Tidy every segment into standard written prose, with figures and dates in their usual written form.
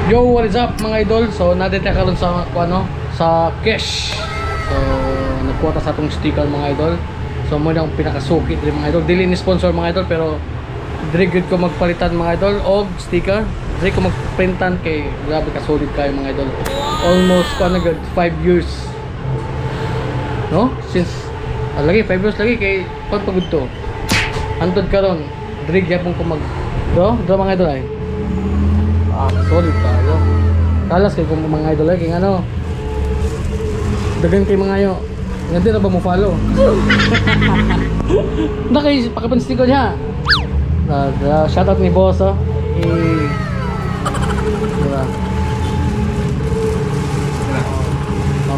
Yo, what is up mga idol? So, nadete ka rin sa, sa cash. So, nagkuha ta sa atong sticker mga idol. So, muna ang pinakasukit rin mga idol. Dili ni sponsor mga idol, pero dili good ko magpalitan mga idol og sticker. Dili ko magprintan kay grabe ka solid kayo mga idol. Almost 5 years. No? Since lagi 5 years lagi kay pagpagod to. Antod karon, dili gyapon ko mag mga idol ay. Solid tayo. Kalas kay kung mga idol ay, kaya ano, dagan kay mga ayo. Nga na ba mo follow? Na kay pakapansin ko niya. Shoutout ni boss oh. Diba?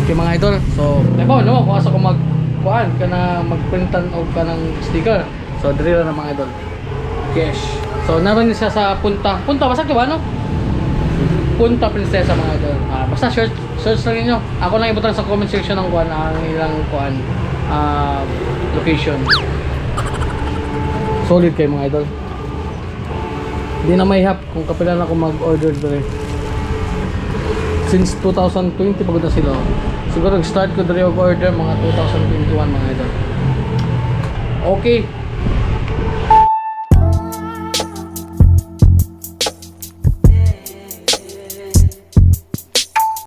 Okay mga idol. So, diba, no, kung asa ko magkuhan ka na magprintan o ka ng sticker. So, diri na mga idol. Cash. So, naroon siya sa punta. Punta, basta ba no? Punta Prinsesa mga idol. Basta search lang niyo. Ako lang ibutan sa comment section ng kuan ang ilang kuan location. Solid kayo mga idol. Hindi na may hap kung kapilan ako mag-order dito. Since 2020 pagod na sila. Siguro nag-start ko dito order mga 2021 mga idol. Okay.